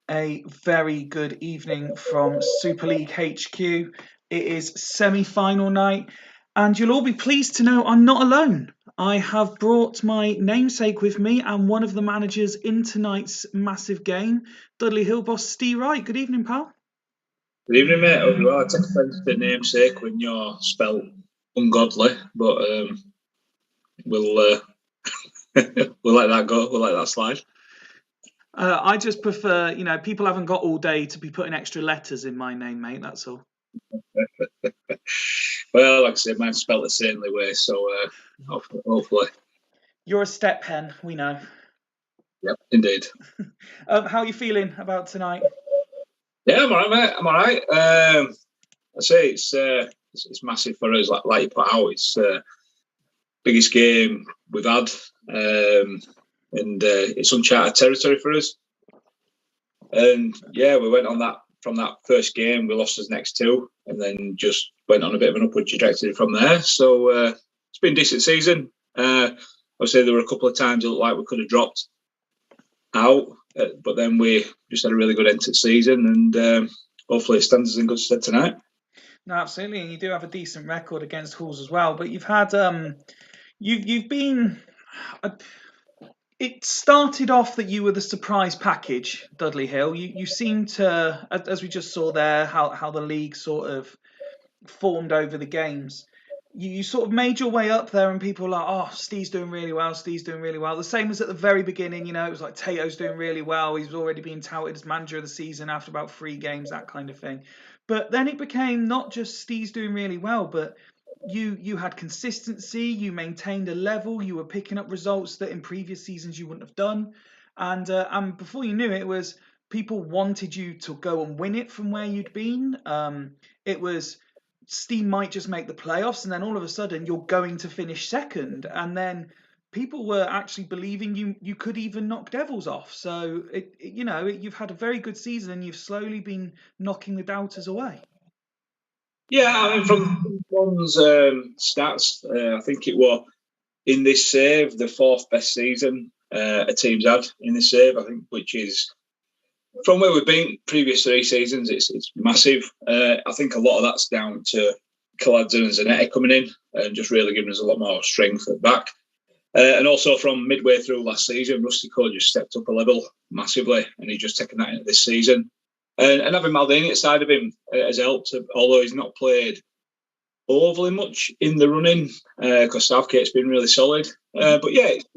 A very good evening from Super League HQ. It is semi-final night, and you'll all be pleased to know I'm not alone. I have brought my namesake with me and one of the managers in tonight's massive game, Dudley Hill boss Steve Wright. Good evening, pal. Good evening, mate. Hope you are. I take offence to namesake when you're spelt ungodly, but we'll we'll let that go. We'll let that slide. I just prefer, people haven't got all day to be putting extra letters in my name, mate. That's all. Well, like I said, mine's spelt the same way, so hopefully. You're a step hen, we know. Yep, indeed. How are you feeling about tonight? Yeah, I'm alright, mate. I'm alright. I say it's massive for us. Like you put out, it's biggest game we've had, and it's uncharted territory for us. And yeah, we went on that from that first game. We lost his next two, and then just went on a bit of an upward trajectory from there. So it's been a decent season. I would say there were a couple of times it looked like we could have dropped out, but then we just had a really good end to the season, and hopefully it stands us in good stead tonight. No, absolutely, and you do have a decent record against Halls as well. But you've had you've been. It started off that you were the surprise package, Dudley Hill. You seem to, as we just saw there, how the league sort of formed over the games. You sort of made your way up there, and people were like, "Oh, Steve's doing really well. Steve's doing really well." The same as at the very beginning, it was like Tato's doing really well. He's already being touted as manager of the season after about 3 games, that kind of thing. But then it became not just Steve's doing really well, but you had consistency, you maintained a level, you were picking up results that in previous seasons you wouldn't have done, and before you knew it, it was people wanted you to go and win it from where you'd been. It was Steve might just make the playoffs, and then all of a sudden you're going to finish second, and then people were actually believing you could even knock Devils off. So you've had a very good season, and you've slowly been knocking the doubters away. Yeah, I mean, from John's stats, I think it was in this save the 4th best season a team's had in this save. I think, which is from where we've been previous 3 seasons, it's massive. I think a lot of that's down to Kaladze and Zanetti coming in and just really giving us a lot more strength at back. And also from midway through last season, Rusty Cole just stepped up a level massively, and he's just taken that into this season. And having Maldini at the side of him has helped, although he's not played overly much in the running because Southgate's been really solid. But yeah, it's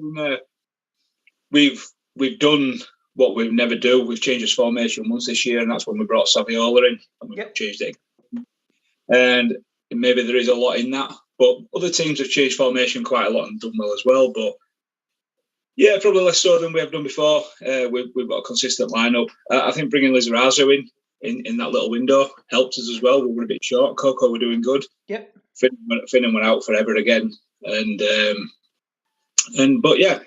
been, we've done what we've never do. We've changed his formation once this year, and that's when we brought Saviola in, and we've changed it. And maybe there is a lot in that, but other teams have changed formation quite a lot and done well as well. But yeah, probably less so than we have done before. We've got a consistent lineup. I think bringing Lizarazo in that little window helped us as well. We were a bit short. Coco were doing good. Yep. Finnan went out forever again, but yeah,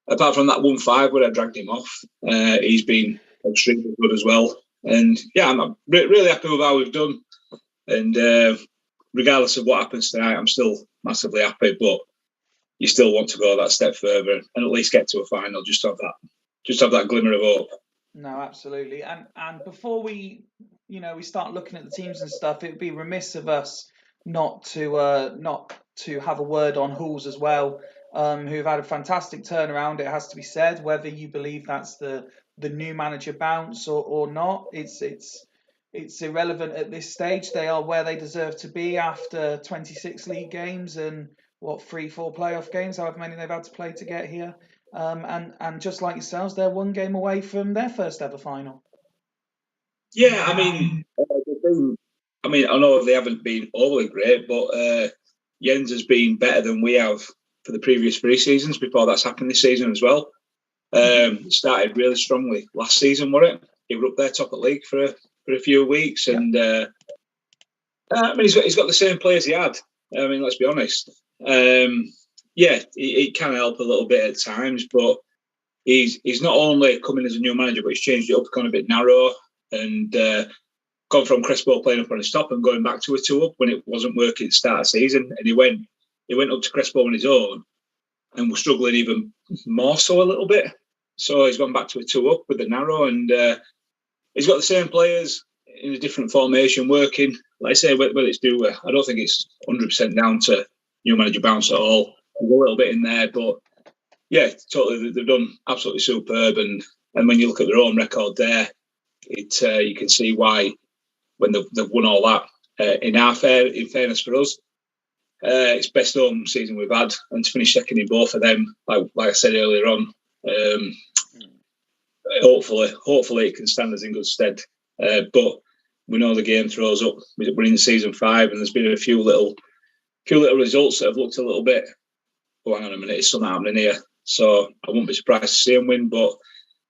apart from that 1-5 where I dragged him off, he's been extremely good as well. And yeah, I'm really happy with how we've done. And regardless of what happens tonight, I'm still massively happy. But you still want to go that step further and at least get to a final, just have that glimmer of hope. No, absolutely. And before we start looking at the teams and stuff, it would be remiss of us not to have a word on Halls as well, who've had a fantastic turnaround. It has to be said, whether you believe that's the new manager bounce or not, it's irrelevant at this stage. They are where they deserve to be after 26 league games and 3-4 playoff games, however many they've had to play to get here. And just like yourselves, they're 1 game away from their first ever final. Yeah, I mean, I know they haven't been overly great, but Jens has been better than we have for the previous 3 seasons before that's happened this season as well. Started really strongly last season, wasn't it? He were up there top of the league for a few weeks, and I mean he's got the same players he had. I mean, let's be honest. Yeah, it can help a little bit at times, but he's not only coming as a new manager, but he's changed it up, gone a bit narrow, and gone from Crespo playing up on his top and going back to a 2-up when it wasn't working at the start of the season. And he went up to Crespo on his own and was struggling even more so a little bit. So he's gone back to a 2-up with the narrow, and he's got the same players in a different formation working. Like I say, whether it's due, I don't think it's 100% down to new manager bounce at all. There's a little bit in there, but yeah, totally, they've done absolutely superb. And when you look at their own record there, you can see why when they've won all that. In fairness for us, it's best home season we've had, and to finish second in both of them, like I said earlier on, hopefully it can stand us in good stead. But we know the game throws up. We're in season 5, and there's been a few little results that have looked a little bit. Oh, hang on a minute, it's something happening here. So I wouldn't be surprised to see them win. But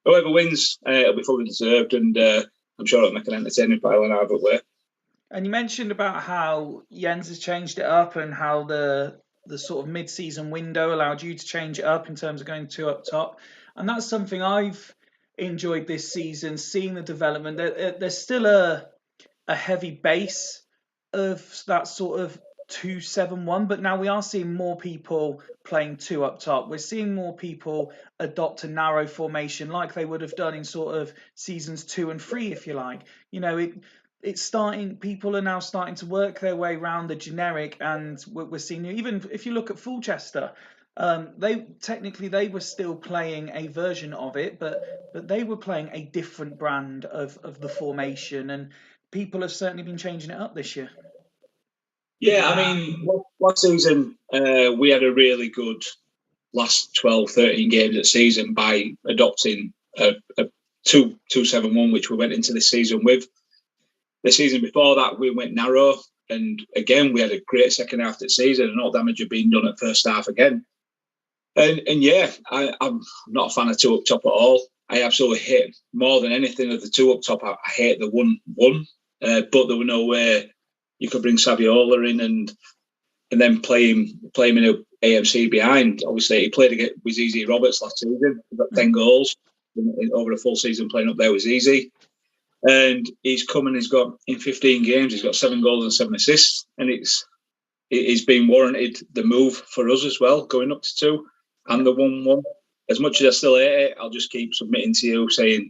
whoever wins, it'll be fully deserved, and I'm sure it'll make an entertaining final in either way. And you mentioned about how Jens has changed it up, and how the sort of mid-season window allowed you to change it up in terms of going 2 up top. And that's something I've enjoyed this season, seeing the development. There's still a heavy base of that sort of 2-7-1, but now we are seeing more people playing 2 up top. We're seeing more people adopt a narrow formation like they would have done in sort of seasons 2 and 3, if you like. You know, it's starting. People are now starting to work their way around the generic, and we're seeing, even if you look at Fulchester, they were still playing a version of it, but they were playing a different brand of the formation, and people have certainly been changing it up this year. Yeah, I mean, last season we had a really good last 12, 13 games of the season by adopting a 2-7-1, which we went into this season with. The season before that, we went narrow, and again, we had a great second half of the season, and all damage had been done at first half again. And yeah, I'm not a fan of 2 up top at all. I absolutely hate, more than anything, of the 2 up top. I hate the 1-1, but there were no way you could bring Saviola in and then play him in a AMC behind. Obviously, he played with Easy Roberts last season. He got 10 goals over a full season playing up there with Easy. And he's come and he's got, in 15 games, he's got 7 goals and 7 assists. And it's been warranted, the move for us as well, going up to 2 and the 1-1. As much as I still hate it, I'll just keep submitting to you, saying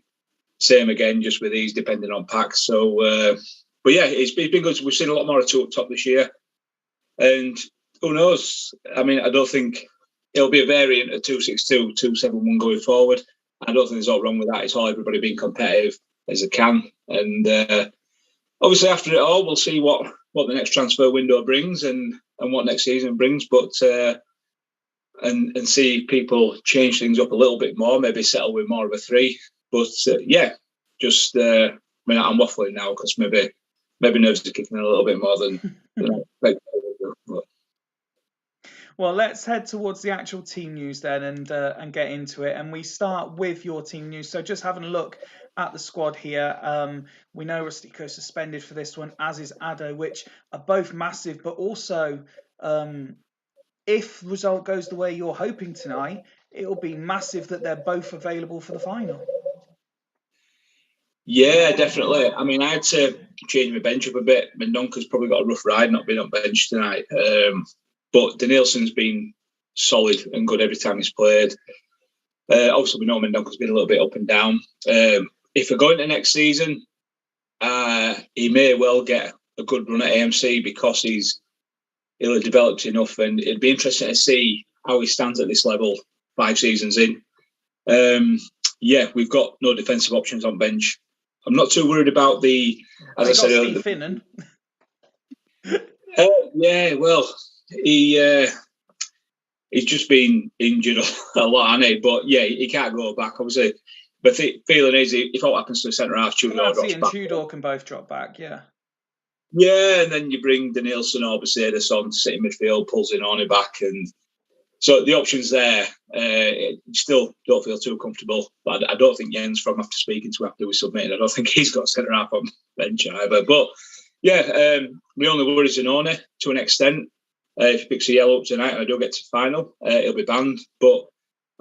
same again, just with these, depending on packs. So, but yeah, it's been good. We've seen a lot more of 2 up top this year. And who knows? I mean, I don't think it'll be a variant of 2-6-2, 2-7-1 going forward. I don't think there's all wrong with that. It's all everybody being competitive as they can. And obviously, after it all, we'll see what the next transfer window brings and what next season brings. But and see people change things up a little bit more, maybe settle with more of a 3. But yeah, just I mean, I'm waffling now because maybe nerves are kicking in a little bit more than I expect. Well, let's head towards the actual team news then, and get into it. And we start with your team news. So just having a look at the squad here, we know Rustico suspended for this one, as is Addo, which are both massive. But also, if the result goes the way you're hoping tonight, it'll be massive that they're both available for the final. Yeah, definitely. I mean, I had to change my bench up a bit. Mendonca's probably got a rough ride not being on bench tonight. But Danielson's been solid and good every time he's played. Obviously, we know Mendonca's been a little bit up and down. If we're going to next season, he may well get a good run at AMC because he'll have developed enough, and it'd be interesting to see how he stands at this level 5 seasons in. Yeah, we've got no defensive options on bench. I'm not too worried about as I said earlier. Steve Finnan. Yeah, well, he's just been injured a lot, hasn't he? But yeah, he can't go back, obviously. But the feeling is, if what happens to the centre half, Tudor drops back. Tudor can both drop back, yeah. Yeah, and then you bring Danielson or Mercedes on to sit in midfield, pulls in Arnie back, and so the options there. Still don't feel too comfortable, but I don't think Jens, from after speaking to him after we submitted, I don't think he's got centre half on bench either. But yeah, my only worry is Zanoni to an extent. If he picks a yellow up tonight and I don't get to final, he'll be banned. But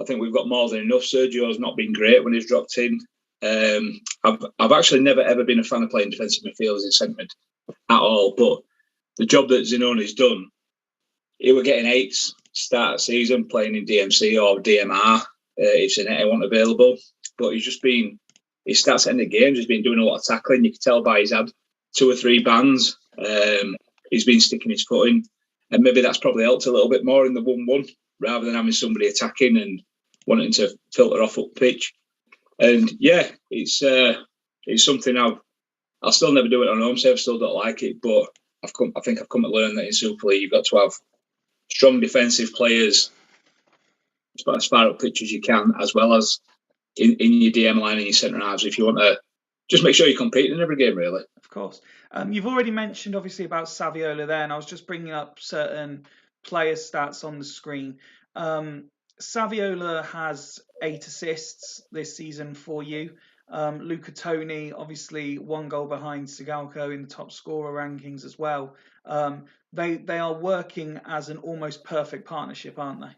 I think we've got more than enough. Sergio's not been great when he's dropped in. I've actually never ever been a fan of playing defensive midfielders in centre mid at all. But the job that Zanoni's done, he were getting 8s start of season playing in DMC or DMR if Zanetti wasn't available. But he's just been his stats at the games, he's been doing a lot of tackling. You can tell by he's had 2 or 3 bans. He's been sticking his foot in, and maybe that's probably helped a little bit more in the 1-1 rather than having somebody attacking and wanting to filter off up pitch. And yeah, it's something I'll still never do it on home save. Still don't like it, but I think I've come to learn that in Super League you've got to have strong defensive players as far up pitch as you can, as well as in your DM line and your centre halves if you want to just make sure you're competing in every game, really. Of course. You've already mentioned, obviously, about Saviola there, and I was just bringing up certain player stats on the screen. Saviola has 8 assists this season for you. Luca Toni, obviously, 1 goal behind Sigalko in the top scorer rankings as well. They are working as an almost perfect partnership, aren't they?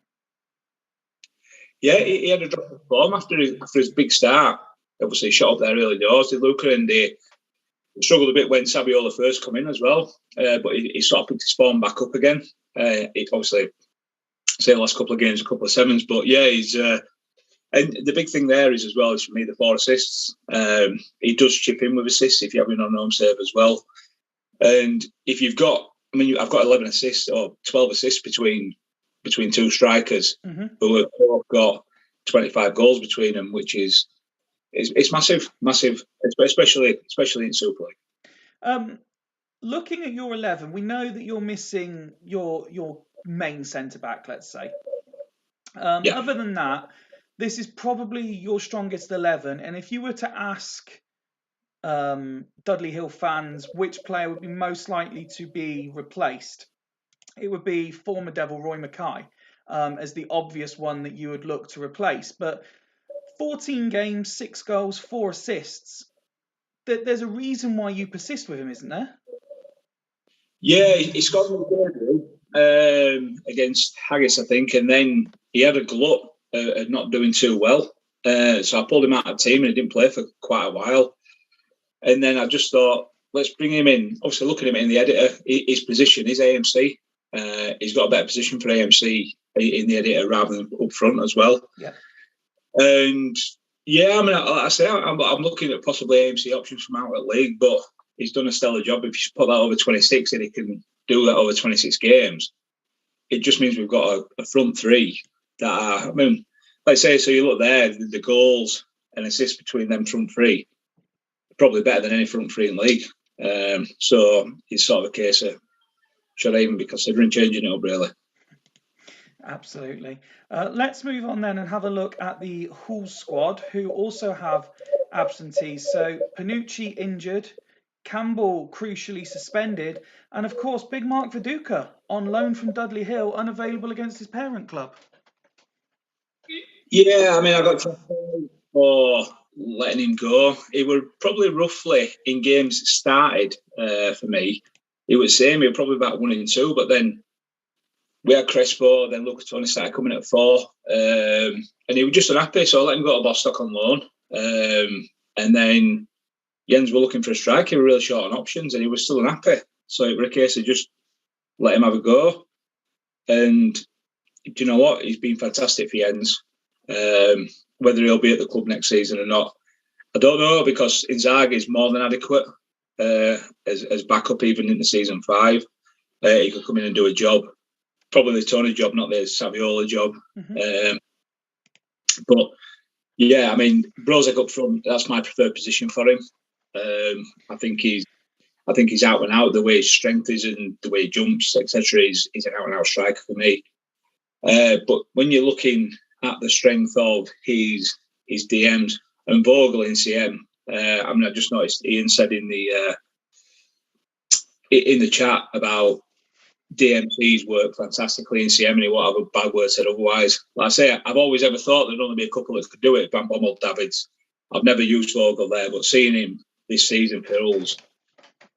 Yeah, he had a drop of form after his big start. Obviously, he shot up there early doors, did Luca, and he struggled a bit when Saviola first come in as well. But he sort of picked his form back up again. Obviously, say the last couple of games, a couple of 7s, but yeah, he's. And the big thing there is as well is for me the 4 assists. He does chip in with assists if you have him on home serve as well. And if you've got, I've got 11 assists or 12 assists between 2 strikers who have both got 25 goals between them, which is it's massive, especially in Super League. Looking at your 11, we know that you're missing your main centre back, let's say. Other than that, this is probably your strongest 11. And if you were to ask Dudley Hill fans which player would be most likely to be replaced, it would be former Devil Roy Mackay as the obvious one that you would look to replace. But 14 games, 6 goals, 4 assists. There's a reason why you persist with him, isn't there? Yeah, he scored a goal against Haggis, I think, and then he had a glut of not doing too well. So I pulled him out of the team and he didn't play for quite a while. And then I just thought, let's bring him in. Obviously, looking at him in the editor, his position is AMC. He's got a better position for AMC in the editor rather than up front as well. Yeah. And yeah, like I say, I'm looking at possibly AMC options from out at league, but he's done a stellar job. If you put that over 26 and he can do that over 26 games, it just means we've got a front 3 that are, let's say, so you look there, the goals and assists between them front 3, probably better than any front 3 in the league. So it's sort of a case of, should I even be considering changing it up, really? Absolutely. Let's move on then and have a look at the Hull squad, who also have absentees. So Panucci injured, Campbell crucially suspended, and of course Big Mark Viduka on loan from Dudley Hill, unavailable against his parent club. Yeah, I got for letting him go. It were probably roughly in games started for me. It was the same. He was probably about 1 and 2, but then we had Crespo, then Luca Toni started coming at 4, and he was just unhappy, so I let him go to Bostock on loan. And then Jens were looking for a striker. He was really short on options, and he was still unhappy. So it was a case of just let him have a go. And do you know what? He's been fantastic for Jens. Whether he'll be at the club next season or not, I don't know, because Inzaghi is more than adequate as backup even into season 5. He could come in and do a job. Probably the Tony job, not the Saviola job. But yeah, Brozovic up front, that's my preferred position for him. I think he's out and out. The way his strength is and the way he jumps, etc., he's an out and out striker for me. But when you're looking at the strength of his DMs and Vogel in CM, I just noticed Ian said in the chat about DMCs work fantastically in CM, and he won't have a bad word said otherwise. Like I say, I've always ever thought there'd only be a couple that could do it. Van Bommel, Davids. I've never used Vogel there, but seeing him this season for Hulls,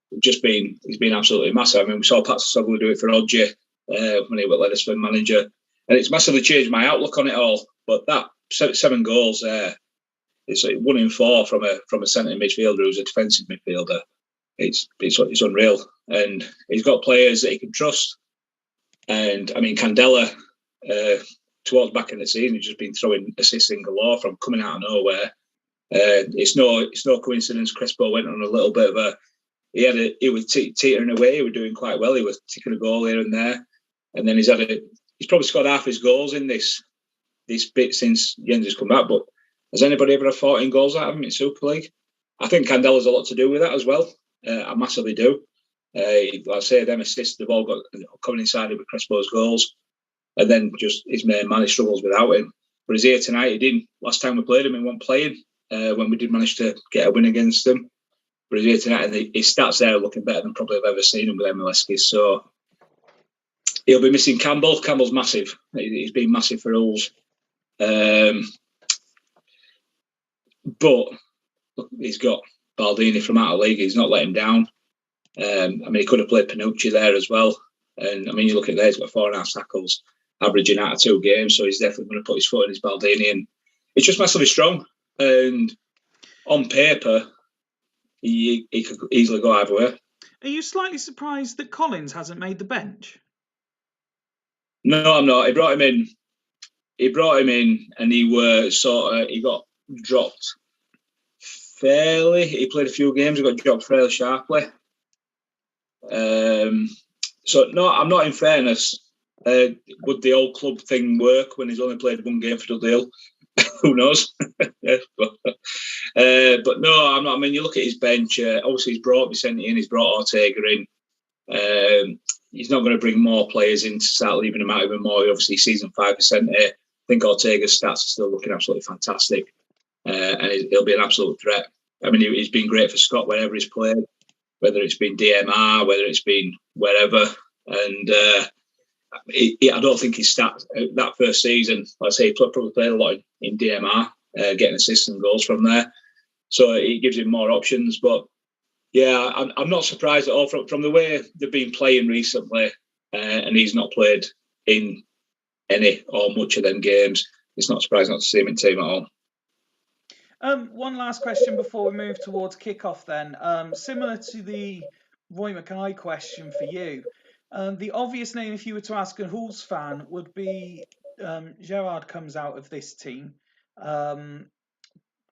he's been absolutely massive. We saw Pat Soglu do it for Odgie when he was Leathersford manager, and it's massively changed my outlook on it all. But that 7 goals there, it's like 1 in 4 from a centre midfielder who's a defensive midfielder. It's unreal, and he's got players that he can trust. And Candela, towards back in the season, he's just been throwing assists in galore from coming out of nowhere. It's no coincidence Crespo went on a little bit of he was teetering away. He was doing quite well. He was ticking a goal here and there, and then he's probably scored half his goals in this bit since Jens has come back. But has anybody ever had 14 goals out of him in Super League? I think Candela's a lot to do with that as well. I massively do. Like I say, them assists, they've all got coming inside with Crespo's goals. And then just his main man, he struggles without him. But he's here tonight. He didn't. Last time we played him, he wasn't playing when we did manage to get a win against him. But he's here tonight, and his stats there are looking better than probably I've ever seen him with Mileski. So he'll be missing Campbell. Campbell's massive. He's been massive for Ulls. But look, he's got Baldini from out of league. He's not let him down. He could have played Panucci there as well. And you look at there, he's got 4.5 tackles, averaging out of 2 games. So he's definitely going to put his foot in his Baldini. And it's just massively strong. And on paper, he could easily go either way. Are you slightly surprised that Collins hasn't made the bench? No, I'm not. He brought him in, and he got dropped fairly. He played a few games. He got dropped fairly sharply. So no, I'm not. In fairness, would the old club thing work when he's only played 1 game for Dudley? Who knows? But no, I'm not. You look at his bench. Obviously, he's brought Vicente in. He's brought Ortega in. He's not going to bring more players in to start leaving him out even more. Obviously, season 5 Vicente. I think Ortega's stats are still looking absolutely fantastic, and he'll be an absolute threat. He's been great for Scott wherever he's played, whether it's been DMR, whether it's been wherever, and. I don't think his stats that first season, like I say, he probably played a lot in DMR, getting assists and goals from there. So it gives him more options. But yeah, I'm not surprised at all from the way they've been playing recently, and he's not played in any or much of them games. It's not surprising not to see him in team at all. One last question before we move towards kickoff then. Similar to the Roy Mackay question for you. The obvious name, if you were to ask a Hulls fan, would be Gerard comes out of this team. Can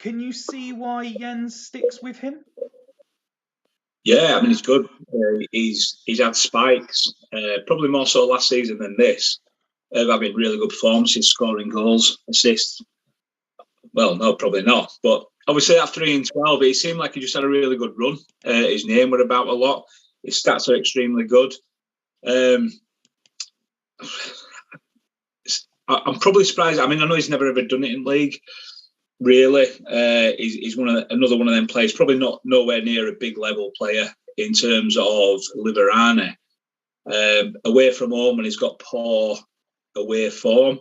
you see why Jens sticks with him? Yeah, he's good. He's had spikes, probably more so last season than this. Having really good performances, scoring goals, assists. Well, no, probably not. But obviously at 3 and 12, it seemed like he just had a really good run. His name were about a lot. His stats are extremely good. I'm probably surprised. I know he's never ever done it in league. Really, he's another one of them players. Probably nowhere near a big level player in terms of Liverani. Away from home, and he's got poor away form.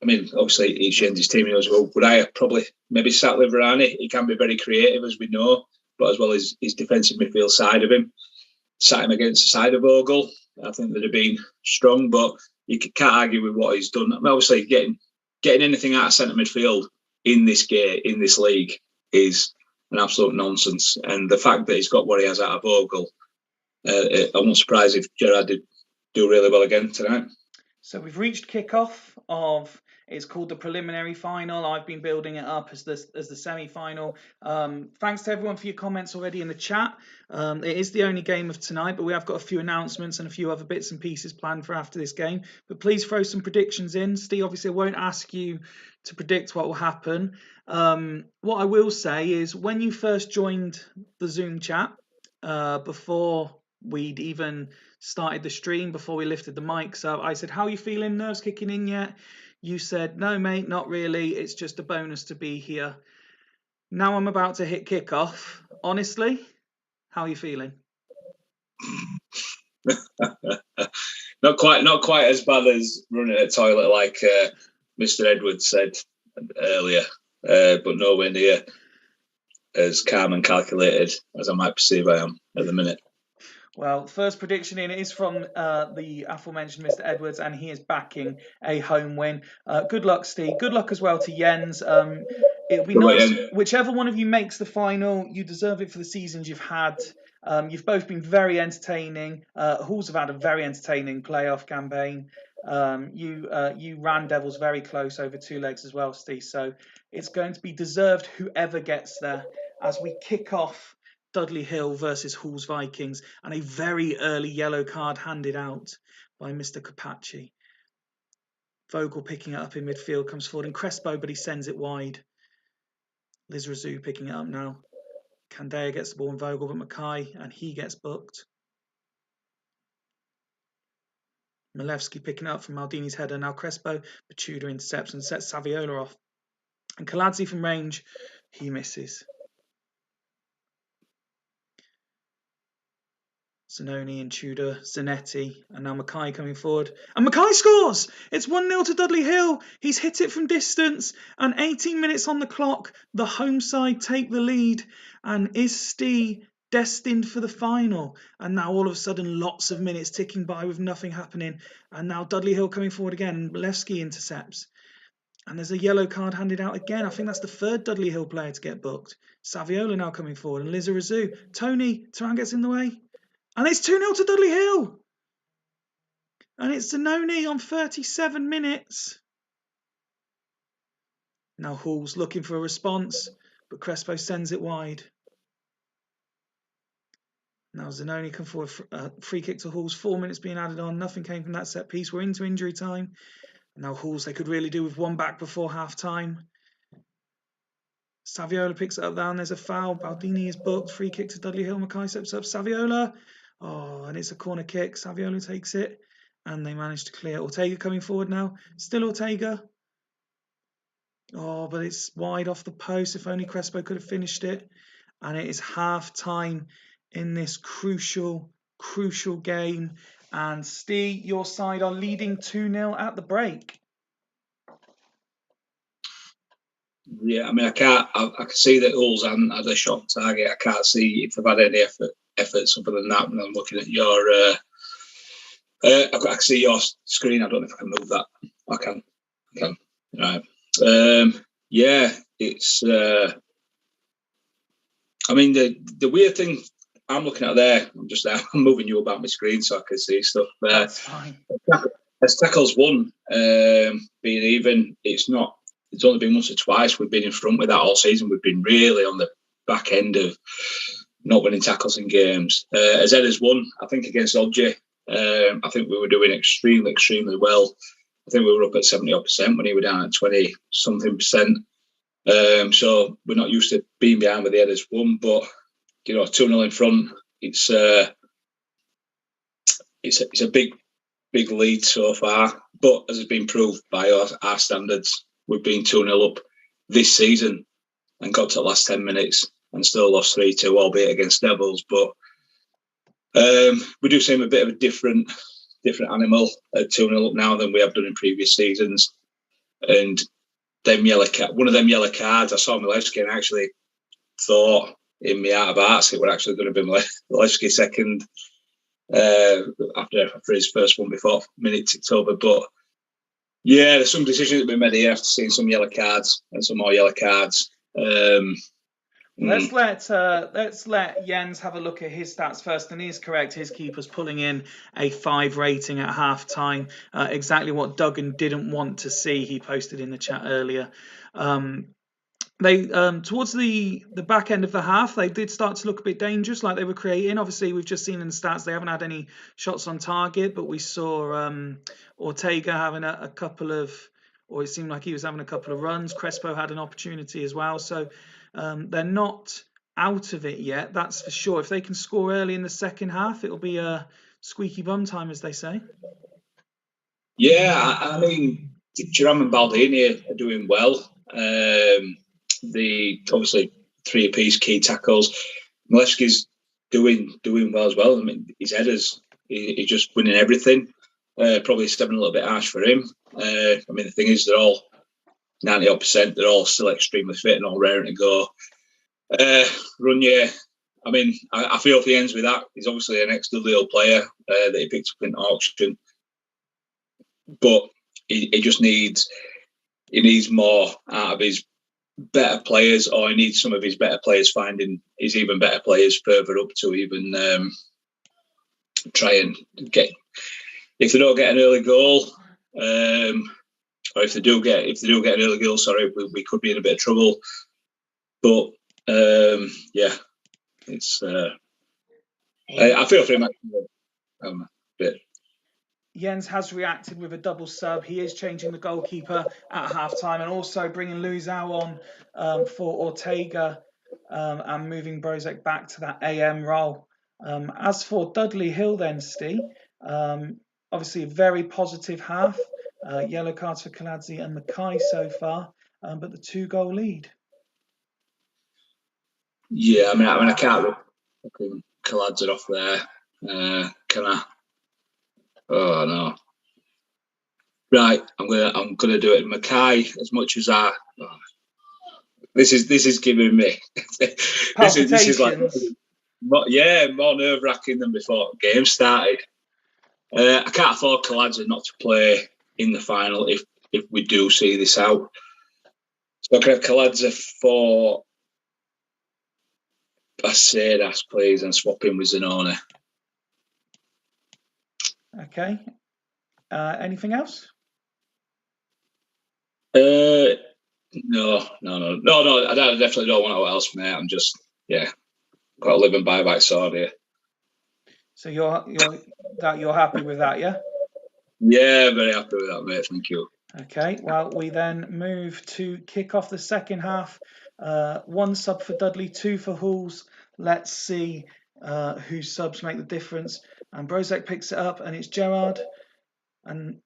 Obviously, he changed his team. He knows, well, would I probably maybe sat Liverani? He can be very creative, as we know, but as well as his defensive midfield side of him. Sat him against the side of Ogle. I think they'd have been strong, but you can't argue with what he's done. Obviously, getting anything out of centre midfield in this game, in this league, is an absolute nonsense. And the fact that he's got what he has out of Ogle, I'm not surprised if Gerard did do really well again tonight. So we've reached kickoff of. It's called the preliminary final. I've been building it up as the semi-final. Thanks to everyone for your comments already in the chat. It is the only game of tonight, but we have got a few announcements and a few other bits and pieces planned for after this game. But please throw some predictions in. Steve, obviously, I won't ask you to predict what will happen. What I will say is when you first joined the Zoom chat, before we'd even started the stream, before we lifted the mics up, I said, how are you feeling? Nerves kicking in yet? You said, no, mate, not really. It's just a bonus to be here. Now I'm about to hit kickoff. Honestly, how are you feeling? Not quite as bad as running a toilet like Mr. Edwards said earlier, but nowhere near as calm and calculated as I might perceive I am at the minute. Well, first prediction in is from the aforementioned Mr. Edwards, and he is backing a home win. Good luck, Steve. Good luck as well to Jens. It'll be nice. Whichever one of you makes the final, you deserve it for the seasons you've had. You've both been very entertaining. Hulls have had a very entertaining playoff campaign. You ran Devils very close over 2 legs as well, Steve. So it's going to be deserved whoever gets there as we kick off Dudley Hill versus Hull's Vikings, and a very early yellow card handed out by Mr. Capacci. Vogel picking it up in midfield, comes forward, and Crespo, but he sends it wide. Liz Razou picking it up now. Candea gets the ball in Vogel, but Mackay, and he gets booked. Milevski picking it up from Maldini's header. Now Crespo, but Tudor intercepts and sets Saviola off. And Kaladze from range, he misses. Zanoni and Tudor, Zanetti, and now Mackay coming forward. And Mackay scores! It's 1-0 to Dudley Hill. He's hit it from distance, and 18 minutes on the clock. The home side take the lead, and is Stee destined for the final? And now all of a sudden, lots of minutes ticking by with nothing happening. And now Dudley Hill coming forward again. Milevski intercepts. And there's a yellow card handed out again. I think that's the third Dudley Hill player to get booked. Saviola now coming forward, and Liza Razou. Tony, Turan gets in the way. And it's 2-0 to Dudley Hill. And it's Zanoni on 37 minutes. Now Hull's looking for a response, but Crespo sends it wide. Now Zanoni come forward, free kick to Hull's, 4 minutes being added on. Nothing came from that set piece. We're into injury time. Now Hull's, they could really do with one back before half time. Saviola picks it up down. There's a foul. Baldini is booked. Free kick to Dudley Hill. Mackay steps up. Saviola. Oh, and it's a corner kick. Saviola takes it, and they manage to clear. Ortega coming forward now. Still Ortega. Oh, but it's wide off the post. If only Crespo could have finished it. And it is half time in this crucial game. And Steve, your side are leading 2-0 at the break. Yeah, I mean, I can see that Hull's had a shot target. I can't see if they've had any efforts other than that when I'm looking at your. I can see your screen. I don't know if I can move that. I can. Right. Yeah, it's. I mean, the weird thing I'm looking at there. I'm moving you about my screen so I can see stuff. That's fine. As tackles won, being even, it's not. It's only been once or twice we've been in front with that all season. We've been really on the back end of not winning tackles in games. As Ed won, I think, against Odgie, I think we were doing extremely, extremely well. I think we were up at 70% when he was down at 20-something%. So we're not used to being behind with the Ed won, but 2-0 in front. It's a big lead so far. But as has been proved by our standards, we've been 2-0 up this season and got to the last 10 minutes and still lost 3-2, albeit against Devils. But we do seem a bit of a different animal at 2-0 up now than we have done in previous seasons. And one of them yellow cards, I saw Milevski and I actually thought in my heart of hearts it were actually going to be Milevski second after his first one before minute ticked over. But yeah, there's some decisions that have been made here after seeing some yellow cards and some more yellow cards. Let's let Jens have a look at his stats first, and he's correct. His keeper's pulling in a 5 rating at half time. Exactly what Duggan didn't want to see. He posted in the chat earlier. They towards the back end of the half, they did start to look a bit dangerous, like they were creating. Obviously, we've just seen in the stats they haven't had any shots on target, but we saw Ortega having a couple of, or it seemed like he was having a couple of runs. Crespo had an opportunity as well. So they're not out of it yet, that's for sure. If they can score early in the second half, it'll be a squeaky bum time, as they say. Yeah, I mean, Thuram and Baldini are doing well. The obviously 3 apiece key tackles. Milevski's doing well as well. I mean, his headers, he's just winning everything. Probably stepping a little bit harsh for him. I mean, the thing is, they're all 90%. They're all still extremely fit and all raring to go. Runye, I mean, I feel for Jens with that. He's obviously an ex-Dudley player that he picked up in auction, but he just needs more out of his better players, or he needs some of his better players finding his even better players further up to even try and get. If they don't get an early goal, or if they do get an early goal, we could be in a bit of trouble. But yeah, it's. I feel for him. Jens has reacted with a double sub. He is changing the goalkeeper at half-time and also bringing Luizão on for Ortega and moving Brozek back to that AM role. As for Dudley Hill then, Steve, obviously a very positive half. Yellow cards for Kaladze and Mackay so far, but the 2-goal lead. Yeah, I mean, I can't look Kaladze off there. Can I? Oh no. Right, I'm gonna do it. Mackay, as much as this is giving me this is like more nerve wracking than before the game started. I can't afford Kaladze not to play in the final if we do see this out. So I can have Kaladze for Acedas, please, and swap him with Zanoni. Okay. Anything else? No. I definitely don't want what else, mate. I'm just got to live and buy by sword here. So you're happy with that, yeah? Yeah, very happy with that, mate. Thank you. Okay, well, we then move to kick off the second half. 1 sub for Dudley, 2 for Halls. Let's see whose subs make the difference. And Brozek picks it up, and it's Gerard and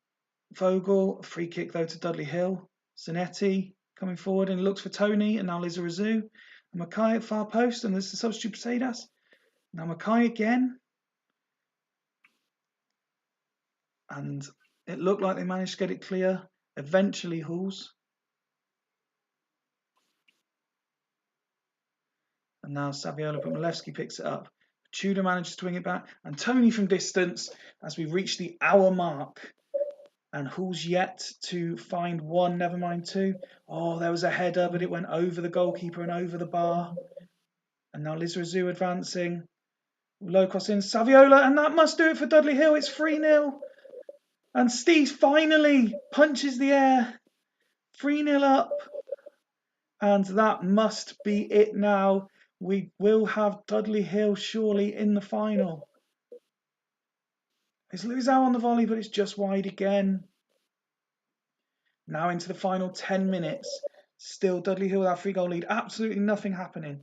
Vogel. Free kick, though, to Dudley Hill. Zanetti coming forward and looks for Tony, and now Lizarazu. And Mackay at far post, and there's the substitute Posadas. Now Mackay again. And it looked like they managed to get it clear. Eventually, Halls. And now Saviola but Malewski picks it up. Tudor manages to wing it back. And Tony from distance as we reach the hour mark. And Halls yet to find 1, never mind 2. Oh, there was a header, but it went over the goalkeeper and over the bar. And now Lizarazu advancing. Low cross in. Saviola, and that must do it for Dudley Hill. It's 3-0. And Steve finally punches the air. 3-0 up. And that must be it now. We will have Dudley Hill surely in the final. It's Luizão on the volley, but it's just wide again. Now into the final 10 minutes. Still Dudley Hill with our 3-goal lead. Absolutely nothing happening.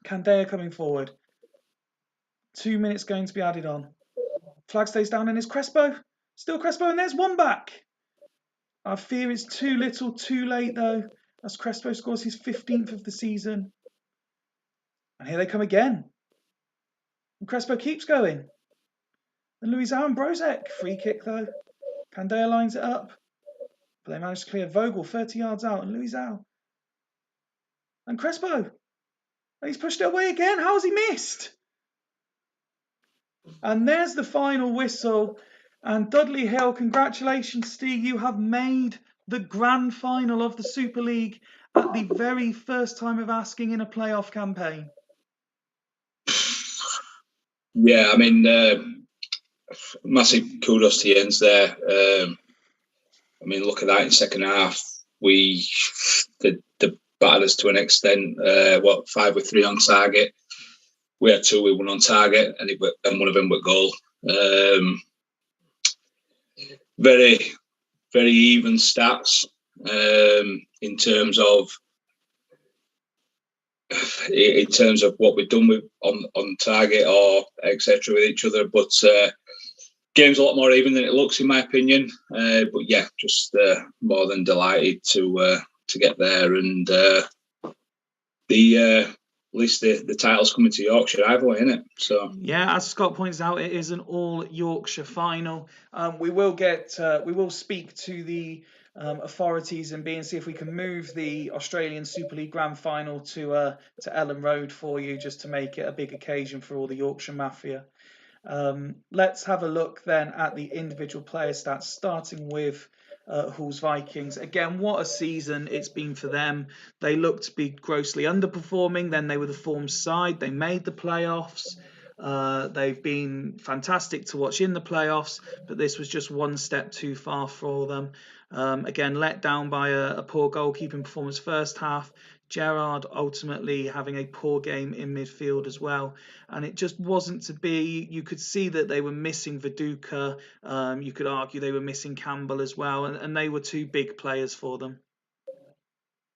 Candea coming forward. 2 minutes going to be added on. Flag stays down and it's Crespo. Still Crespo, and there's 1 back. I fear it's too little, too late though, as Crespo scores his 15th of the season. And here they come again. And Crespo keeps going. And Luizão and Brozek. Free kick though. Candea lines it up. But they manage to clear Vogel 30 yards out. And Luizão. And Crespo. And he's pushed it away again. How has he missed? And there's the final whistle. And Dudley Hill, congratulations, Steve. You have made the grand final of the Super League at the very first time of asking in a playoff campaign. Yeah, I mean, massive kudos to Jens there. I mean, look at that in second half. The battered us to an extent. 5 with 3 on target. We had 2 with 1 on target, and one of them were goal. Very, very even stats in terms of what we've done with on target or etc. with each other. But game's a lot more even than it looks, in my opinion. But yeah, just more than delighted to get there, and at least the title's coming to Yorkshire either way, isn't it? So yeah, as Scott points out, it is an all Yorkshire final. We will speak to the authorities and see if we can move the Australian Super League Grand Final to Ellen Road for you, just to make it a big occasion for all the Yorkshire Mafia. Let's have a look then at the individual player stats, starting with Halls Vikings. Again, what a season it's been for them. They looked to be grossly underperforming. Then they were the form side. They made the playoffs. They've been fantastic to watch in the playoffs, but this was just one step too far for them. Again, let down by a poor goalkeeping performance first half. Gerrard ultimately having a poor game in midfield as well. And it just wasn't to be. You could see that they were missing Viduka. You could argue they were missing Campbell as well. And they were two big players for them.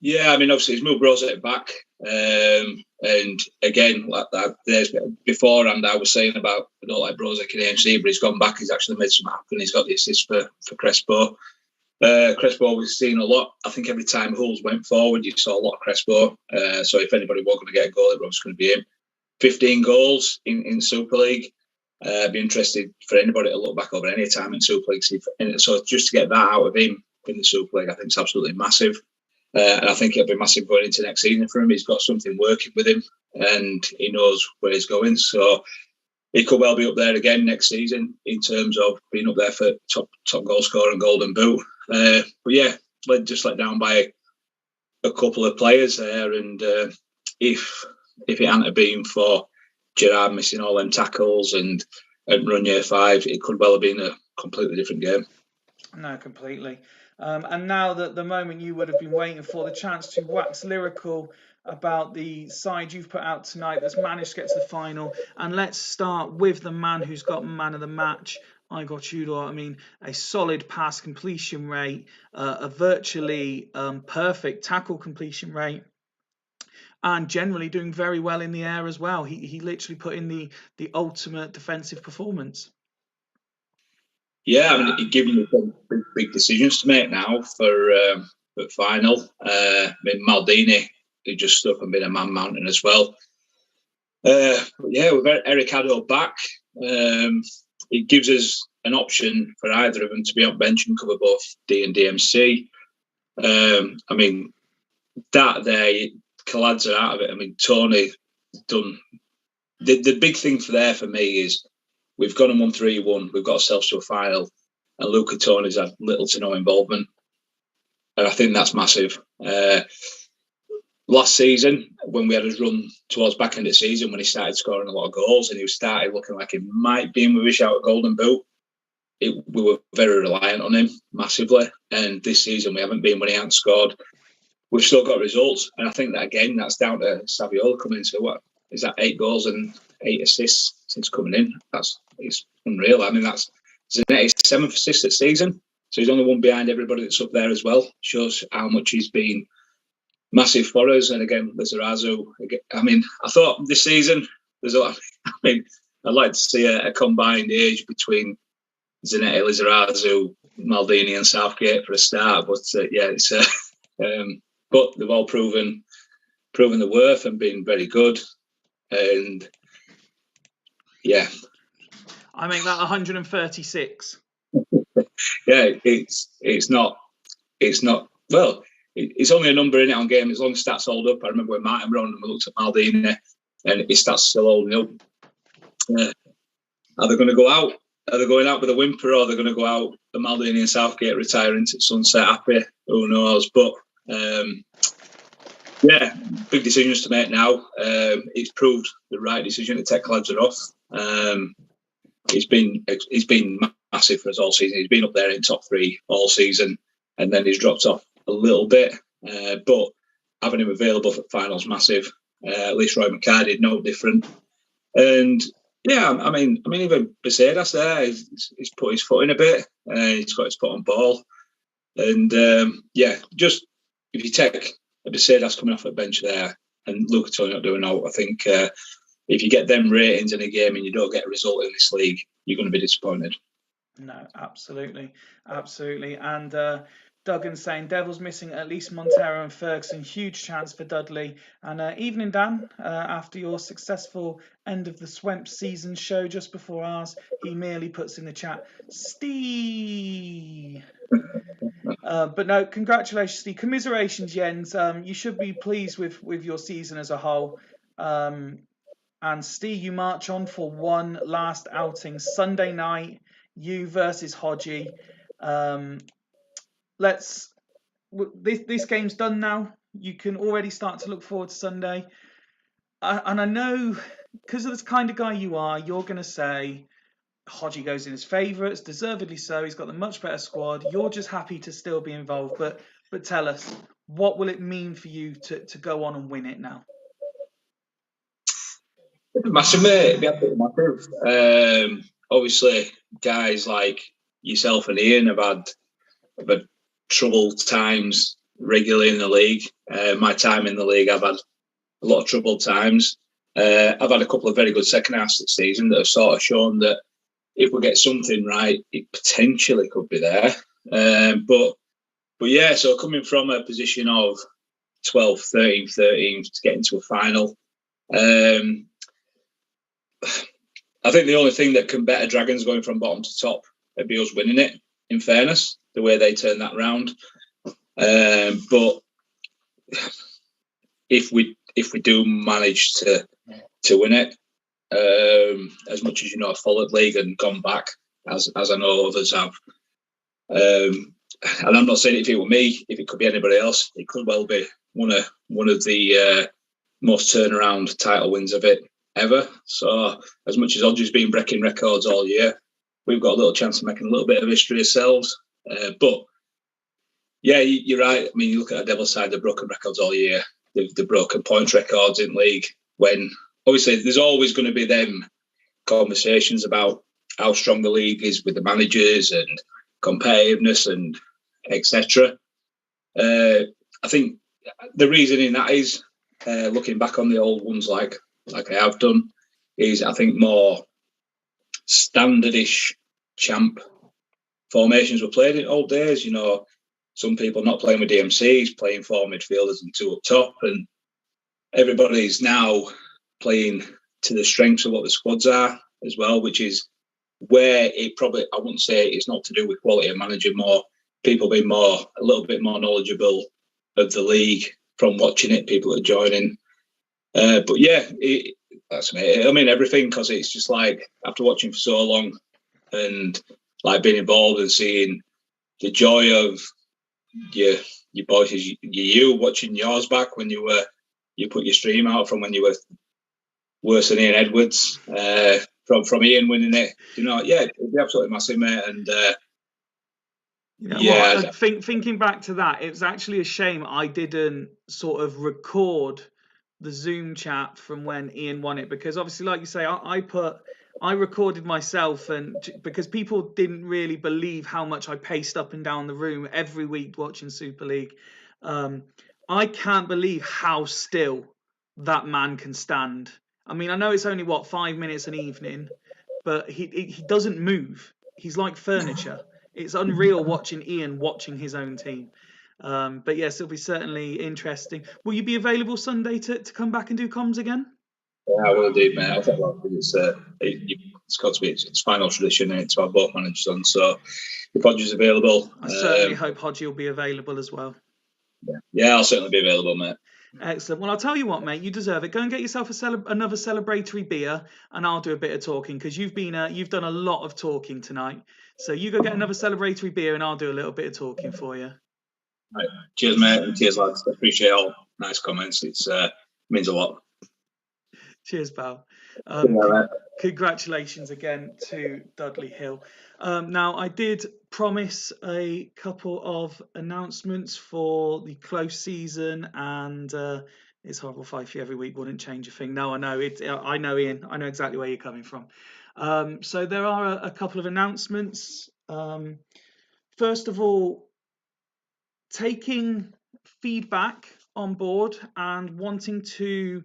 Yeah, I mean, obviously, he's moved Brozovic back. And again, like that, beforehand, I was saying about I don't like Brozovic in AMC, but he's gone back. He's actually made some happen. He's got the assist for Crespo. Crespo was seen a lot. I think every time Hulls went forward, you saw a lot of Crespo. So if anybody was going to get a goal, it was going to be him. 15 goals in Super League. Be interested for anybody to look back over any time in Super League. So just to get that out of him in the Super League, I think it's absolutely massive. And I think it'll be massive going into next season for him. He's got something working with him and he knows where he's going. So he could well be up there again next season in terms of being up there for top goal scorer and Golden Boot. But yeah, just let down by a couple of players there. And if it hadn't been for Gerrard missing all them tackles and Runye 5, it could well have been a completely different game. No, completely. And now that the moment you would have been waiting for, the chance to wax lyrical about the side you've put out tonight that's managed to get to the final. And let's start with the man who's got man of the match, Igor Tudor. I mean, a solid pass completion rate, a virtually perfect tackle completion rate, and generally doing very well in the air as well. He literally put in the ultimate defensive performance. Yeah, I mean, it gives you some big decisions to make now for final. I mean, Maldini, who just stood up and been a man mountain as well. Yeah, we've got Eric Addo back. It gives us an option for either of them to be on bench and cover both D and DMC. I mean, that there, Calad's are out of it. I mean, Tony done. The big thing for me is we've gone and won 3-1. We've got ourselves to a final. And Luca Tony's had little to no involvement. And I think that's massive. Last season, when we had his run towards back end of the season, when he started scoring a lot of goals and he started looking like he might be in with a shout at Golden Boot, we were very reliant on him massively. And this season, we haven't been when he hasn't scored. We've still got results. And I think that, again, that's down to Saviola coming into what? Is that 8 goals and 8 assists since coming in? It's unreal. I mean, that's Zanetti's 7th assist this season. So he's only one behind everybody that's up there as well. Shows how much he's been massive for us. And again, Lizarazu. I mean, I thought this season, there's a lot. I mean, I'd like to see a combined age between Zanetti, Lizarazu, Maldini, and Southgate for a start. But yeah, it's. But they've all proven the worth and been very good. And yeah, I make that 136. Yeah, it's not. Well, it's only a number in it on game as long as stats hold up. I remember when Martin Brown looked at Maldini and his stats still holding up. Are they going to go out? Are they going out with a whimper, or are they going to go out the Maldini and Southgate retiring to sunset happy? Who knows? But yeah, big decisions to make now. It's proved the right decision to take Cladser off. He's been massive for us all season. He's been up there in top 3 all season, and then he's dropped off a little bit. But having him available for finals, massive. At least Roy McCarty, no different. And yeah, I mean, even Becerras there, he's put his foot in a bit. He's got his foot on ball. And yeah, just if you take a Becerras coming off the bench there and Luca Toni not doing out, I think if you get them ratings in a game and you don't get a result in this league, you're going to be disappointed. No, absolutely. And Duggan saying Devils missing at least Montero and Ferguson. Huge chance for Dudley. And evening, Dan. After your successful end of the Swemp season show just before ours, he merely puts in the chat, Steve. But no, congratulations, Steve. Commiserations, Jens. You should be pleased with your season as a whole. And Steve, you march on for one last outing Sunday night. You versus Hodgie. This game's done now. You can already start to look forward to Sunday. And I know because of this kind of guy you are, you're going to say Hodgie goes in his favourites, deservedly so. He's got the much better squad. You're just happy to still be involved, but tell us, what will it mean for you to go on and win it now? Massive, mate. It'd be absolutely massive. Obviously, guys like yourself and Ian have had troubled times regularly in the league. My time in the league, I've had a lot of troubled times. I've had a couple of very good second halves of the season that have sort of shown that if we get something right, it potentially could be there. But yeah, so coming from a position of 12th, 13th, 13th to get into a final, I think the only thing that can better Dragons going from bottom to top would be us winning it, in fairness, the way they turn that round. But if we do manage to win it, as much as I've followed league and gone back, as I know others have, and I'm not saying if it were me, if it could be anybody else, it could well be one of the most turnaround title wins of it ever. So as much as Hodgie's been breaking records all year, we've got a little chance of making a little bit of history ourselves. But yeah, you're right. I mean, you look at the Devil's side, they've broken records all year. They've broken points records in league, when obviously there's always going to be them conversations about how strong the league is with the managers and competitiveness and etc. I think the reason in that is, looking back on the old ones like I have done, is I think more standardish champ formations were played in old days. Some people not playing with DMCs, playing 4 midfielders and 2 up top, and everybody's now playing to the strengths of what the squads are as well, which is where it probably, I wouldn't say it's not to do with quality of manager, more people being a little bit more knowledgeable of the league from watching it, people that are joining. But yeah, that's me. I mean, everything, because it's just like, after watching for so long and like being involved and seeing the joy of your boys, you watching yours back when you put your stream out from when you were worse than Ian Edwards, from Ian winning it. Yeah, it'd be absolutely massive, mate. And thinking back to that, it was actually a shame I didn't sort of record the Zoom chat from when Ian won it, because obviously, like you say, I recorded myself, and because people didn't really believe how much I paced up and down the room every week watching Super League. I can't believe how still that man can stand. I mean, I know it's only 5 minutes an evening, but he doesn't move. He's like furniture. It's unreal watching Ian watching his own team. But yes, it'll be certainly interesting. Will you be available Sunday to come back and do comms again? Yeah, I will indeed, mate. I think it's got to be its final tradition, and to have both managers on. So if Hodgie's available, I certainly hope Hodgie will be available as well. Yeah, I'll certainly be available, mate. Excellent. Well, I'll tell you what, mate, you deserve it. Go and get yourself another celebratory beer, and I'll do a bit of talking, because you've done a lot of talking tonight. So you go get another celebratory beer, and I'll do a little bit of talking for you. Right. Cheers, mate, and cheers, lads. I appreciate all nice comments. It means a lot. Cheers, pal. Congratulations again to Dudley Hill. Now, I did promise a couple of announcements for the close season, and it's horrible fight every week wouldn't change a thing. No, I know it. I know, Ian. I know exactly where you're coming from. So there are a couple of announcements. First of all, taking feedback on board and wanting to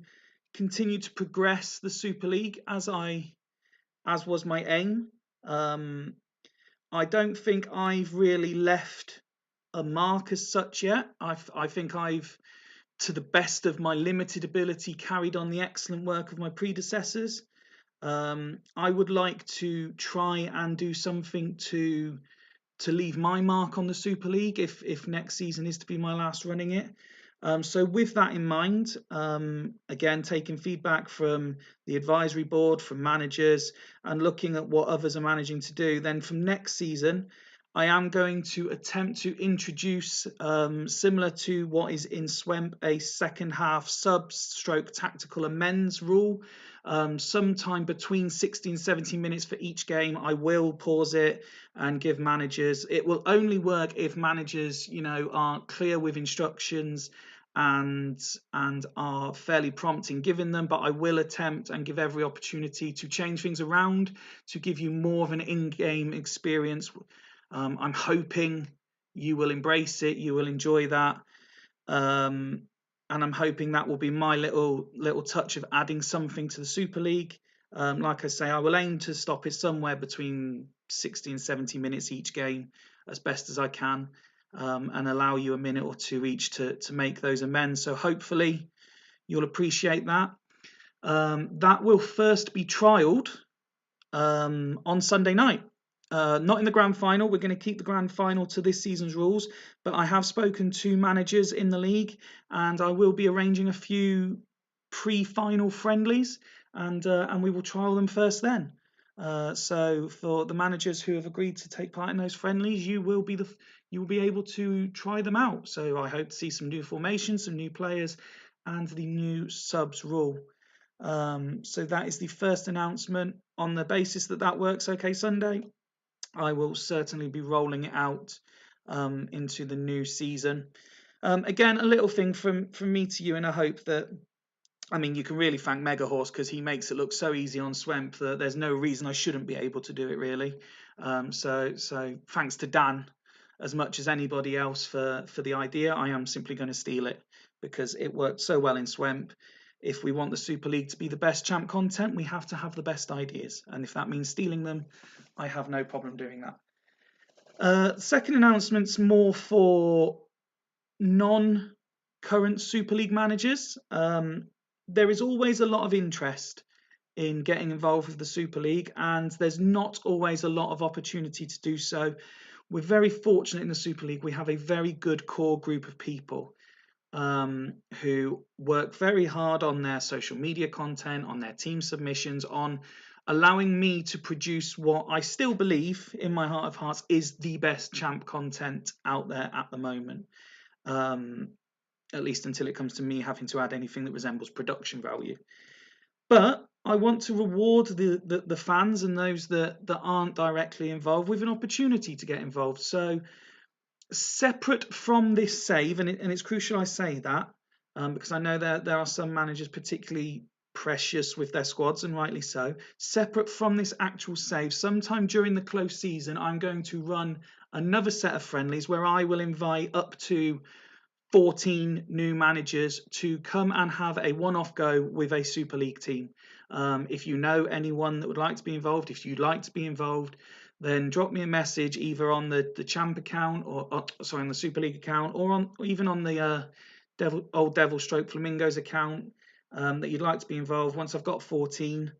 continue to progress the Super League as was my aim. I don't think I've really left a mark as such yet. I think I've, to the best of my limited ability, carried on the excellent work of my predecessors. I would like to try and do something to leave my mark on the Super League if next season is to be my last running it. So with that in mind, again, taking feedback from the advisory board, from managers, and looking at what others are managing to do, then from next season, I am going to attempt to introduce, similar to what is in SWEMP, a second half sub/stroke tactical amends rule. Sometime between 60 and 70 minutes for each game, I will pause it and give managers. It will only work if managers, are clear with instructions and are fairly prompt in giving them, but I will attempt and give every opportunity to change things around to give you more of an in-game experience. I'm hoping you will embrace it, you will enjoy that, and I'm hoping that will be my little touch of adding something to the Super League. Like I say, I will aim to stop it somewhere between 60 and 70 minutes each game as best as I can, and allow you a minute or two each to make those amends. So hopefully you'll appreciate that. That will first be trialled on Sunday night. Not in the grand final. We're going to keep the grand final to this season's rules, but I have spoken to managers in the league, and I will be arranging a few pre-final friendlies, and we will trial them first then. So for the managers who have agreed to take part in those friendlies, you will be able to try them out. So I hope to see some new formations, some new players, and the new subs rule. So that is the first announcement. On the basis that works okay Sunday, I will certainly be rolling it out into the new season. Again, a little thing from me to you, and I hope that, you can really thank Megahorse, because he makes it look so easy on Swemp that there's no reason I shouldn't be able to do it, really. So thanks to Dan as much as anybody else for the idea. I am simply going to steal it because it worked so well in Swemp. If we want the Super League to be the best champ content, we have to have the best ideas. And if that means stealing them, I have no problem doing that. Second announcement's more for non-current Super League managers. There is always a lot of interest in getting involved with the Super League, and there's not always a lot of opportunity to do so. We're very fortunate in the Super League. We have a very good core group of people who work very hard on their social media content, on their team submissions, on allowing me to produce what I still believe in my heart of hearts is the best champ content out there at the moment. At least until it comes to me having to add anything that resembles production value. But I want to reward the fans and those that aren't directly involved with an opportunity to get involved. So separate from this save, and it's crucial I say that, because I know there are some managers particularly precious with their squads, and rightly so. Separate from this actual save, sometime during the close season, I'm going to run another set of friendlies where I will invite up to 14 new managers to come and have a one-off go with a Super League team. If you know anyone that would like to be involved, if you'd like to be involved, then drop me a message either on the Champ account, or on the Super League account, or even on the Old Devil Stroke Flamingos account, that you'd like to be involved. Once I've got 14,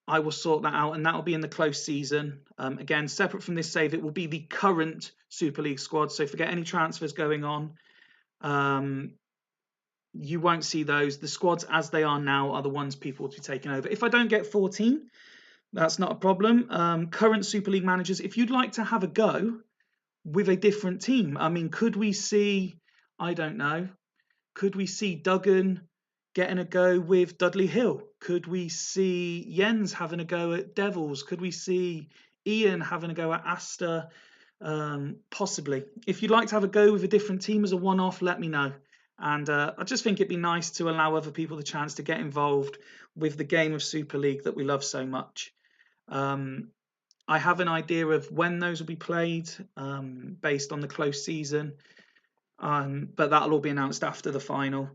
I will sort that out, and that will be in the close season. Again, separate from this save, it will be the current Super League squad, so forget any transfers going on. You won't see those. The squads as they are now are the ones people will be taking over. If I don't get 14, that's not a problem. Current Super League managers, if you'd like to have a go with a different team, could we see, I don't know, could we see Duggan getting a go with Dudley Hill? Could we see Jens having a go at Devils? Could we see Ian having a go at Asta? Possibly. If you'd like to have a go with a different team as a one-off, let me know. And I just think it'd be nice to allow other people the chance to get involved with the game of Super League that we love so much. I have an idea of when those will be played, based on the close season, but that'll all be announced after the final.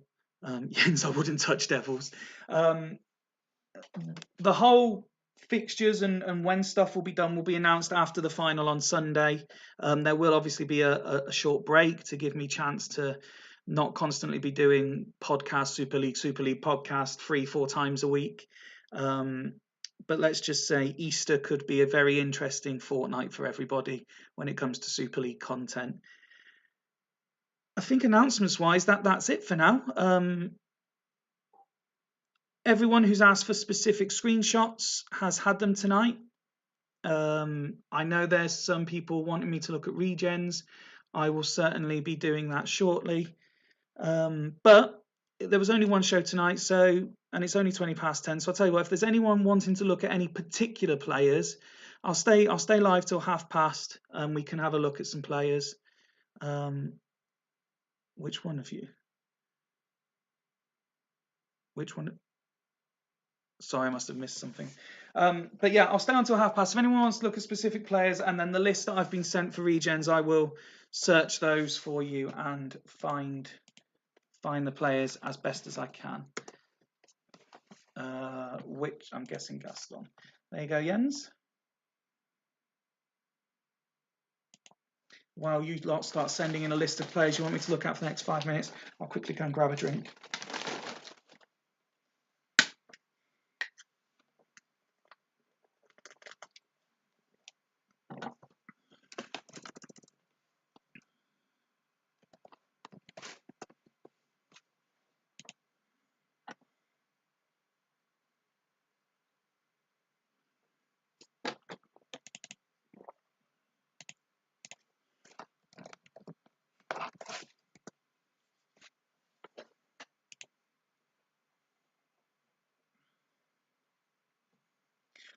Jens, I wouldn't touch Devils. The whole fixtures and when stuff will be done will be announced after the final on Sunday. There will obviously be a short break to give me chance to not constantly be doing podcast Super League podcast 3-4 times a week. But let's just say Easter could be a very interesting fortnight for everybody when it comes to Super League content. I think announcements-wise, that's it for now. Everyone who's asked for specific screenshots has had them tonight. I know there's some people wanting me to look at regens. I will certainly be doing that shortly. But there was only one show tonight, and it's only 20 past 10. So I'll tell you what, if there's anyone wanting to look at any particular players, I'll stay live till past, and we can have a look at some players. Which one of you? Which one? Sorry, I must have missed something. But yeah, I'll stay on till past. If anyone wants to look at specific players, and then the list that I've been sent for regens, I will search those for you and find the players as best as I can. Which I'm guessing Gaston. There you go, Jens. While you lot start sending in a list of players you want me to look at for the next 5 minutes, I'll quickly go and grab a drink.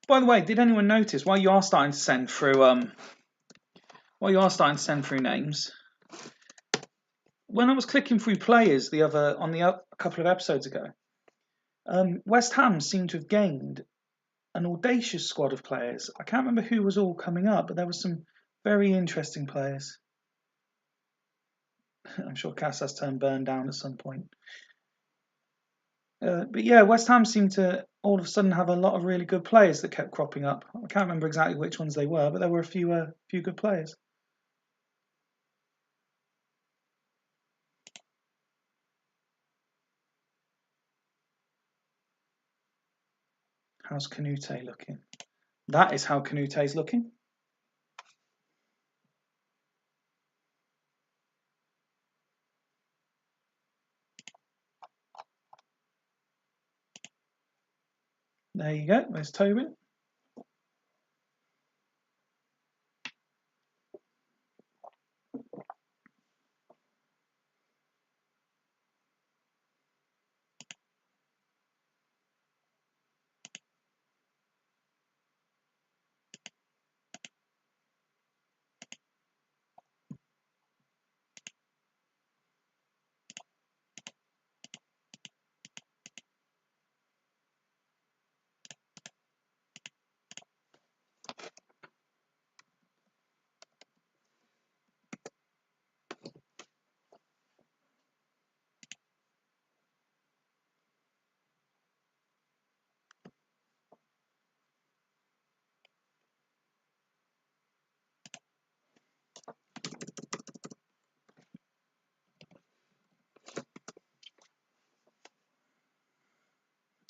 By the way, did anyone notice while you are starting to send through names, when I was clicking through players a couple of episodes ago, West Ham seemed to have gained an audacious squad of players. I can't remember who was all coming up, but there were some very interesting players. I'm sure Cass has turned Burn down at some point. But yeah, West Ham seemed to all of a sudden have a lot of really good players that kept cropping up. I can't remember exactly which ones they were, but there were a few good players. How's Canute looking? That is how Canute's looking. There you go. There's Tobin.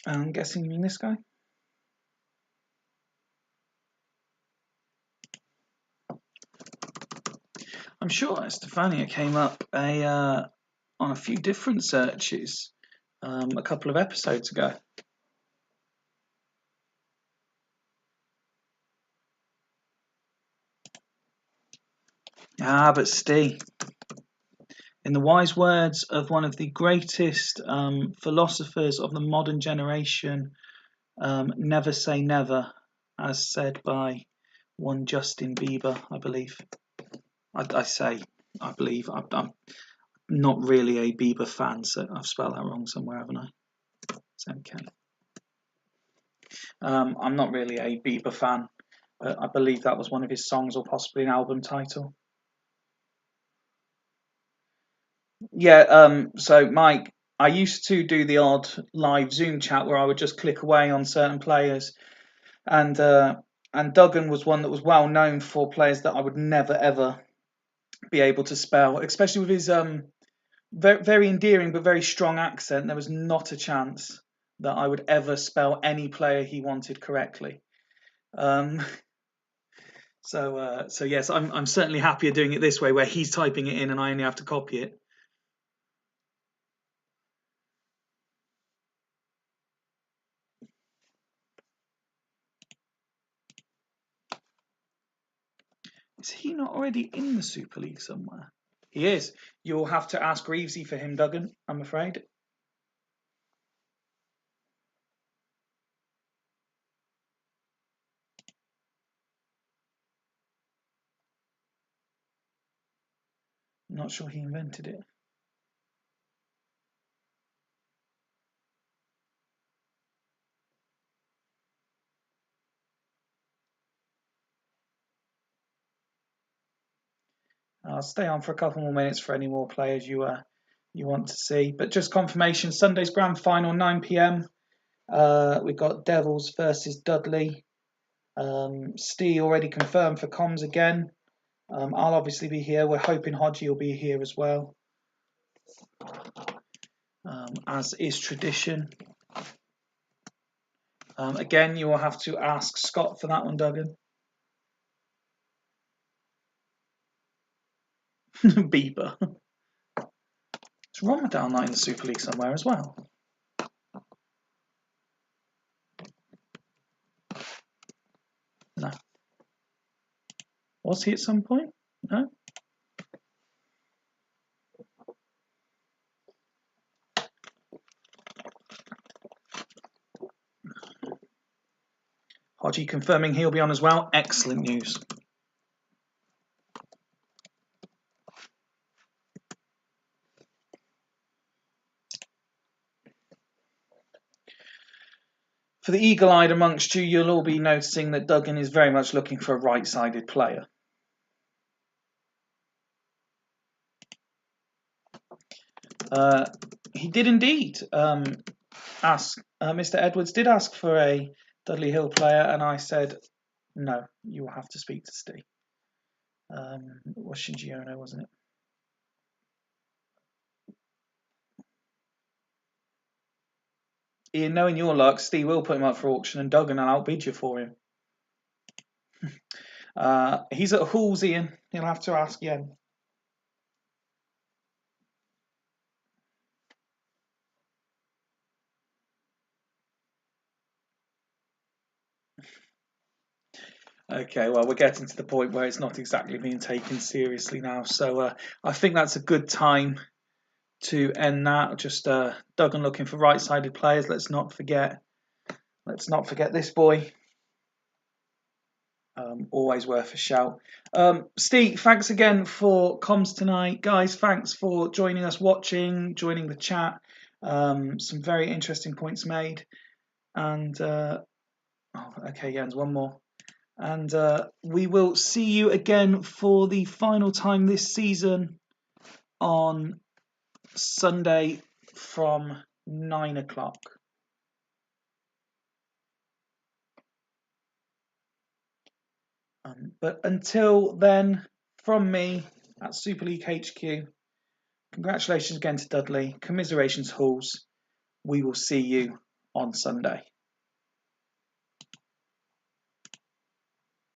I'm guessing you mean this guy? I'm sure Estefania came up on a few different searches a couple of episodes ago. But Steve, in the wise words of one of the greatest philosophers of the modern generation, never say never, as said by one Justin Bieber, I believe. I believe. I'm not really a Bieber fan, so I've spelled that wrong somewhere, haven't I? It's okay. I'm not really a Bieber fan, but I believe that was one of his songs or possibly an album title. Yeah, so Mike, I used to do the odd live Zoom chat where I would just click away on certain players, and Duggan was one that was well known for players that I would never ever be able to spell, especially with his very, very endearing but very strong accent. There was not a chance that I would ever spell any player he wanted correctly. So yes, I'm certainly happier doing it this way, where he's typing it in and I only have to copy it. Is he not already in the Super League somewhere? He is. You'll have to ask Reevesy for him, Duggan, I'm afraid. I'm not sure he invented it. I'll stay on for a couple more minutes for any more players you want to see. But just confirmation, Sunday's grand final, 9 p.m. We've got Devils versus Dudley. Steve already confirmed for comms again. I'll obviously be here. We're hoping Hodgie will be here as well, as is tradition. Again, you will have to ask Scott for that one, Duggan. Bieber. Is Ramadan not in the Super League somewhere as well? No. Was he at some point? No. Hodgie confirming he'll be on as well. Excellent news. For the eagle-eyed amongst you, you'll all be noticing that Duggan is very much looking for a right-sided player. He did indeed ask. Mr. Edwards did ask for a Dudley Hill player, and I said, no, you will have to speak to Steve. It was Shinji Ono, wasn't it? Ian, knowing your luck, Steve will put him up for auction, and Duggan will outbid you for him. He's at Halls, Ian. You'll have to ask Yen. Okay, well, we're getting to the point where it's not exactly being taken seriously now, so I think that's a good time to end that. Just Duggan looking for right-sided players. Let's not forget this boy. Always worth a shout. Steve, thanks again for comms tonight. Guys, thanks for joining us, joining the chat. Some very interesting points made. And, okay, Jens, one more. And we will see you again for the final time this season on Sunday from 9 o'clock. But until then, from me at Super League HQ, congratulations again to Dudley, commiserations Halls. We will see you on Sunday.